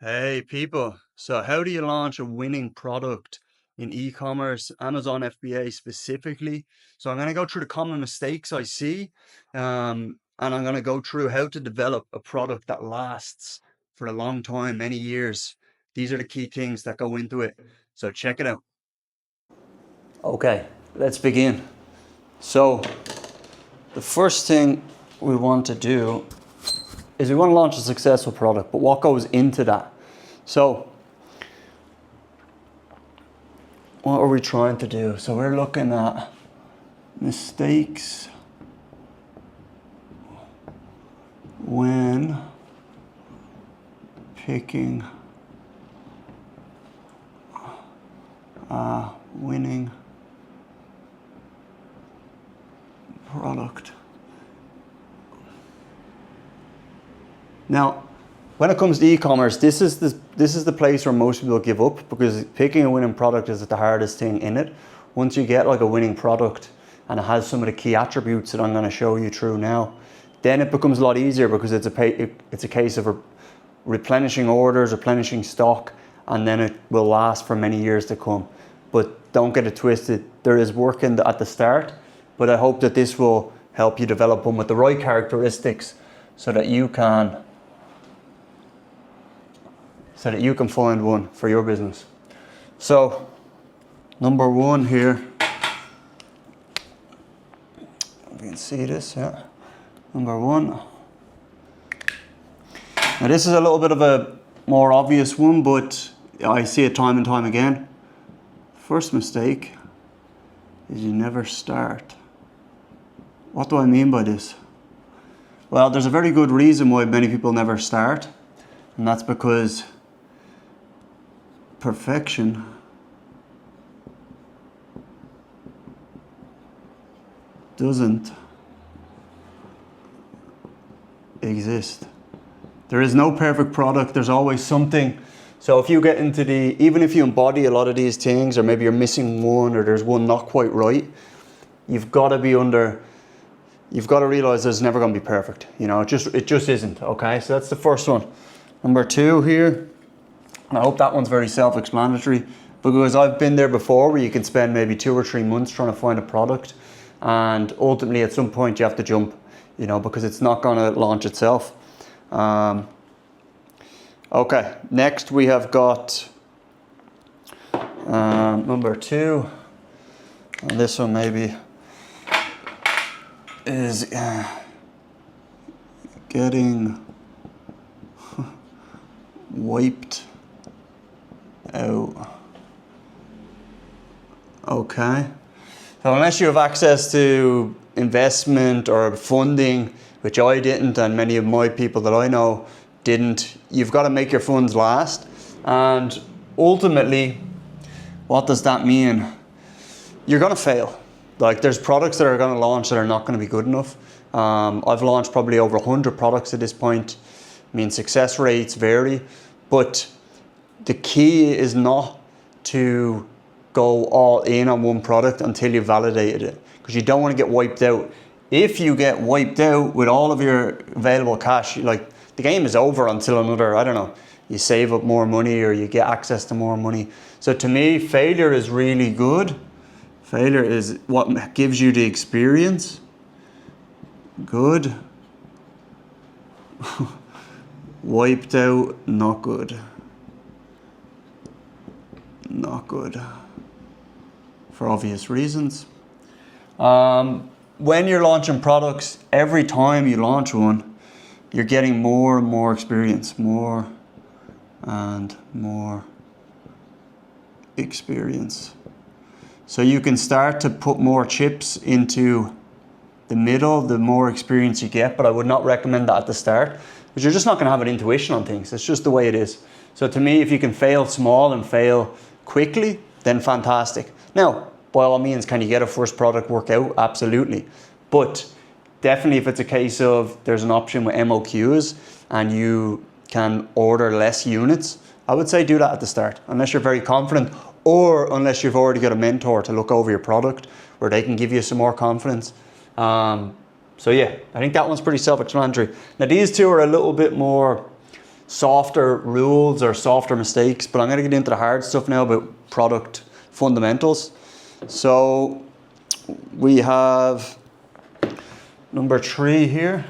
Hey people, so how do you launch a winning product in e-commerce, Amazon FBA specifically? So I'm going to go through the common mistakes I see, and I'm going to go through how to develop a product that lasts for a long time, many years. These are the key things that go into it. So check it out. Okay, let's begin. So the first thing we want to do is we want to launch a successful product, but what goes into that? So what are we trying to do? So we're looking at mistakes when picking a winning product. Now, when it comes to e-commerce, this is the place where most people give up, because picking a winning product is the hardest thing in it. Once you get like a winning product and it has some of the key attributes that I'm going to show you through now, then it becomes a lot easier, because it's a case of replenishing orders, replenishing stock, and then it will last for many years to come. But don't get it twisted. There is work at the start, but I hope that this will help you develop one with the right characteristics so that you can find one for your business. So, number one here, you can see this, yeah. Number one. Now this is a little bit of a more obvious one, but I see it time and time again. First mistake is you never start. What do I mean by this? Well, there's a very good reason why many people never start, and that's because perfection doesn't exist. There is no perfect product. There's always something. So if you get into even if you embody a lot of these things, or maybe you're missing one, or there's one not quite right, you've got to realize there's never going to be perfect. You know, it just isn't. Okay, so that's the first one. Number two here, and I hope that one's very self-explanatory, because I've been there before, where you can spend maybe 2 or 3 months trying to find a product, and ultimately at some point you have to jump, you know, because it's not going to launch itself. Okay, next we have got number two, and this one maybe is getting wiped out. Okay, so unless you have access to investment or funding, which I didn't, and many of my people that I know didn't, you've got to make your funds last. And ultimately, what does that mean? You're going to fail. Like, there's products that are going to launch that are not going to be good enough. I've launched probably over 100 products at this point. I mean, success rates vary, but the key is not to go all in on one product until you've validated it, because you don't want to get wiped out. If you get wiped out with all of your available cash, like, the game is over until another, I don't know, you save up more money or you get access to more money. So to me, failure is really good. Failure is what gives you the experience. Good. Wiped out, not good. Not good. For obvious reasons. When you're launching products, every time you launch one, you're getting more and more experience, more and more experience. So you can start to put more chips into the middle, the more experience you get, but I would not recommend that at the start, because you're just not going to have an intuition on things. It's just the way it is. So to me, if you can fail small and fail quickly, then fantastic. Now, by all means, can you get a first product work out? Absolutely. But definitely, if it's a case of there's an option with MOQs and you can order less units, I would say do that at the start, unless you're very confident, or unless you've already got a mentor to look over your product where they can give you some more confidence. So yeah, I think that one's pretty self-explanatory. Now these two are a little bit more softer rules or softer mistakes, but I'm going to get into the hard stuff now about product fundamentals. So we have number 3 here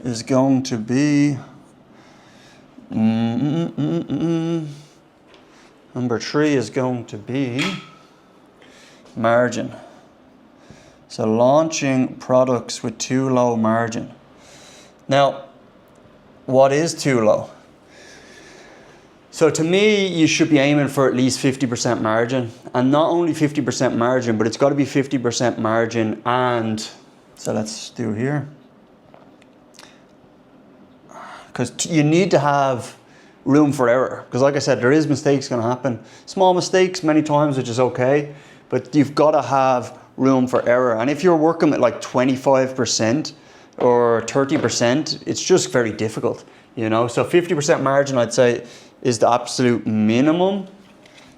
is going to be number 3 is going to be margin. So launching products with too low margin. Now, what is too low? So to me, you should be aiming for at least 50% margin, and not only 50% margin, but it's got to be 50% margin. And so let's do here, because you need to have room for error, because like I said, there is mistakes going to happen, small mistakes many times, which is okay, but you've got to have room for error. And if you're working at like 25% or 30%, it's just very difficult, you know. So 50% margin, I'd say, is the absolute minimum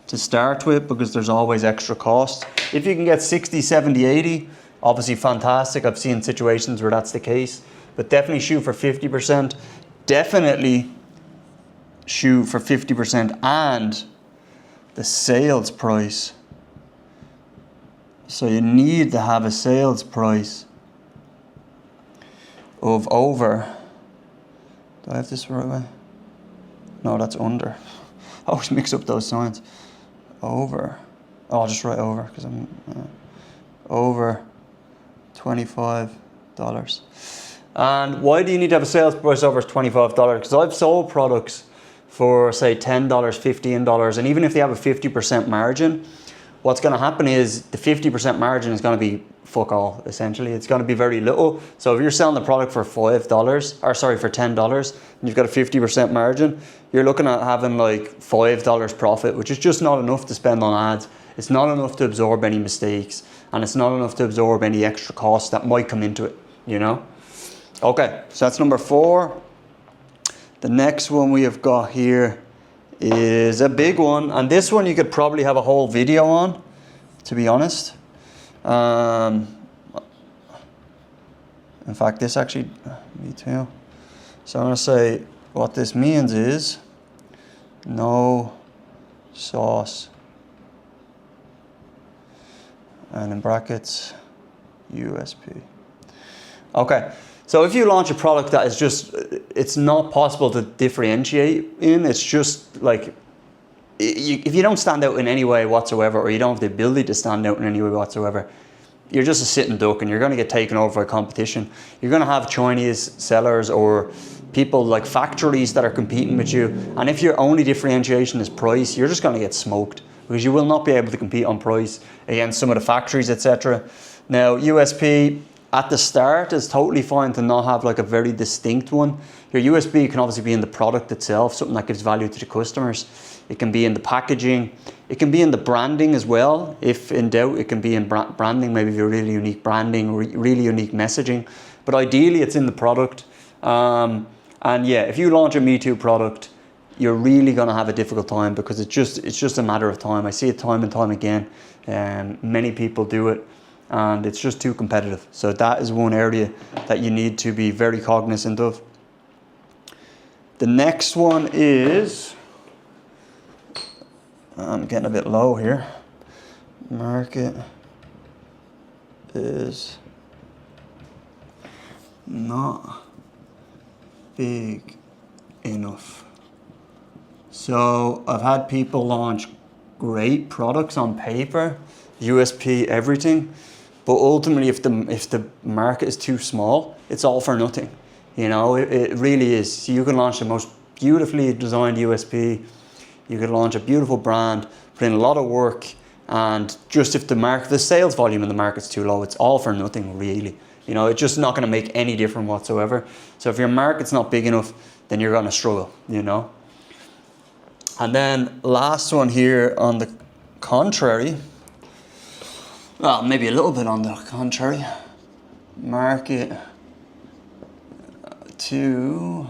to start with, because there's always extra cost. If you can get 60, 70, 80, obviously fantastic. I've seen situations where that's the case, but definitely shoot for 50%. Definitely shoot for 50% and the sales price. So you need to have a sales price of over, do I have this the right way? No, that's under. I always mix up those signs. Over. Oh, I'll just write over because I'm over $25. And why do you need to have a sales price over $25? Because I've sold products for say $10, $15, and even if they have a 50% margin, what's going to happen is the 50% margin is going to be fuck all, essentially. It's going to be very little. So if you're selling the product for $5, or sorry, for $10, and you've got a 50% margin, you're looking at having like $5 profit, which is just not enough to spend on ads. It's not enough to absorb any mistakes, and it's not enough to absorb any extra costs that might come into it, you know? Okay, so that's number 4. The next one we have got here is a big one, and this one you could probably have a whole video on, to be honest. In fact, this actually, me too. So I'm going to say what this means is no sauce, and in brackets USP. Okay, so if you launch a product that is just, it's not possible to differentiate in, it's just like, if you don't stand out in any way whatsoever, or you don't have the ability to stand out in any way whatsoever, you're just a sitting duck and you're going to get taken over by competition. You're going to have Chinese sellers or people like factories that are competing with you. And if your only differentiation is price, you're just going to get smoked, because you will not be able to compete on price against some of the factories, etc. Now, USP at the start is totally fine to not have like a very distinct one. Your USP can obviously be in the product itself, something that gives value to the customers. It can be in the packaging. It can be in the branding as well. If in doubt, it can be in branding, maybe your really unique branding, really unique messaging. But ideally, it's in the product. And yeah, if you launch a Me Too product, you're really going to have a difficult time, because it's just a matter of time. I see it time and time again. Many people do it, and it's just too competitive. So that is one area that you need to be very cognizant of. The next one is, I'm getting a bit low here. Market is not big enough. So I've had people launch great products on paper, USP, everything, but ultimately if the market is too small, it's all for nothing. You know, it really is. So you can launch the most beautifully designed USP, you could launch a beautiful brand, put in a lot of work, and just if the sales volume in the market's too low, it's all for nothing, really. You know, it's just not going to make any difference whatsoever. So if your market's not big enough, then you're going to struggle, you know. And then last one here on the contrary, well, maybe a little bit on the contrary, market too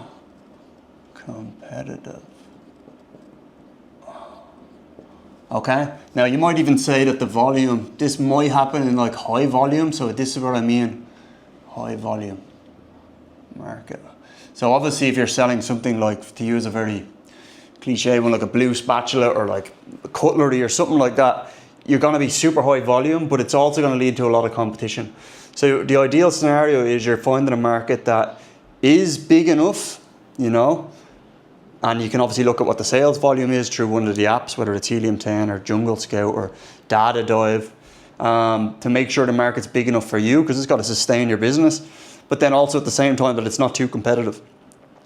competitive. Okay, now you might even say that the volume, this might happen in like high volume. So this is what I mean, high volume market. So obviously if you're selling something like, to use a very cliche one, like a blue spatula or like cutlery or something like that, you're going to be super high volume, but it's also going to lead to a lot of competition. So the ideal scenario is you're finding a market that is big enough, you know, and you can obviously look at what the sales volume is through one of the apps, whether it's Helium 10 or Jungle Scout or Data Dive, to make sure the market's big enough for you, because it's got to sustain your business, but then also at the same time that it's not too competitive.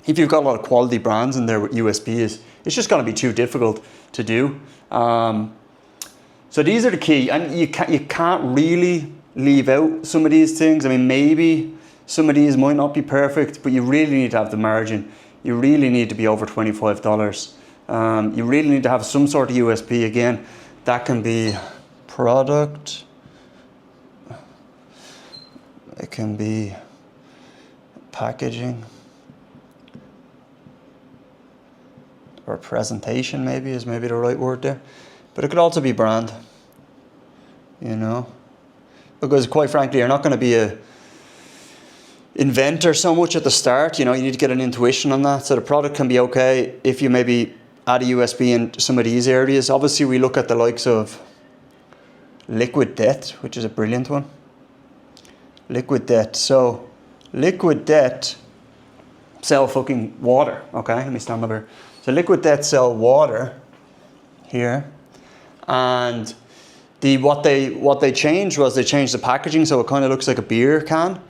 If you've got a lot of quality brands in there with USPs, it's just going to be too difficult to do. So these are the key, and you can't really leave out some of these things. I mean, maybe some of these might not be perfect, but you really need to have the margin. You really need to be over $25. You really need to have some sort of USP. Again, that can be product, it can be packaging, or presentation maybe is maybe the right word there. But it could also be brand, you know, because quite frankly, you're not going to be a inventor so much at the start. You know, you need to get an intuition on that. So the product can be okay if you maybe add a USB in some of these areas. Obviously, we look at the likes of Liquid Death, which is a brilliant one. Liquid Death. So Liquid Death sell fucking water. Okay, let me stand over here. So Liquid Death sell water here, and what they changed was they changed the packaging, so it kind of looks like a beer can,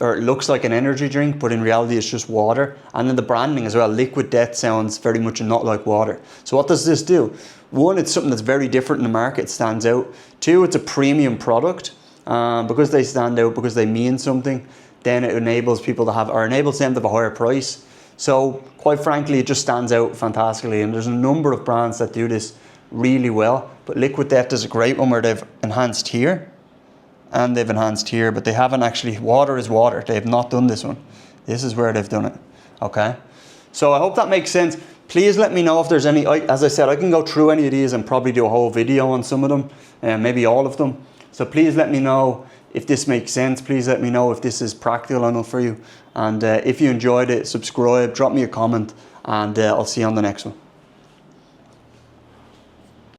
or it looks like an energy drink, but in reality it's just water. And then the branding as well, Liquid Death sounds very much not like water. So what does this do? One, it's something that's very different in the market, it stands out. Two, it's a premium product, because they stand out, because they mean something, then it enables people to have, or enables them to have a higher price. So quite frankly, it just stands out fantastically, and there's a number of brands that do this really well. But Liquid Death is a great one where they've enhanced here and they've enhanced here, but they haven't actually, water is water. They have not done this one. This is where they've done it, okay? So I hope that makes sense. Please let me know if there's any, as I said, I can go through any of these and probably do a whole video on some of them, and maybe all of them. So please let me know if this makes sense. Please let me know if this is practical enough for you. And if you enjoyed it, subscribe, drop me a comment, and I'll see you on the next one.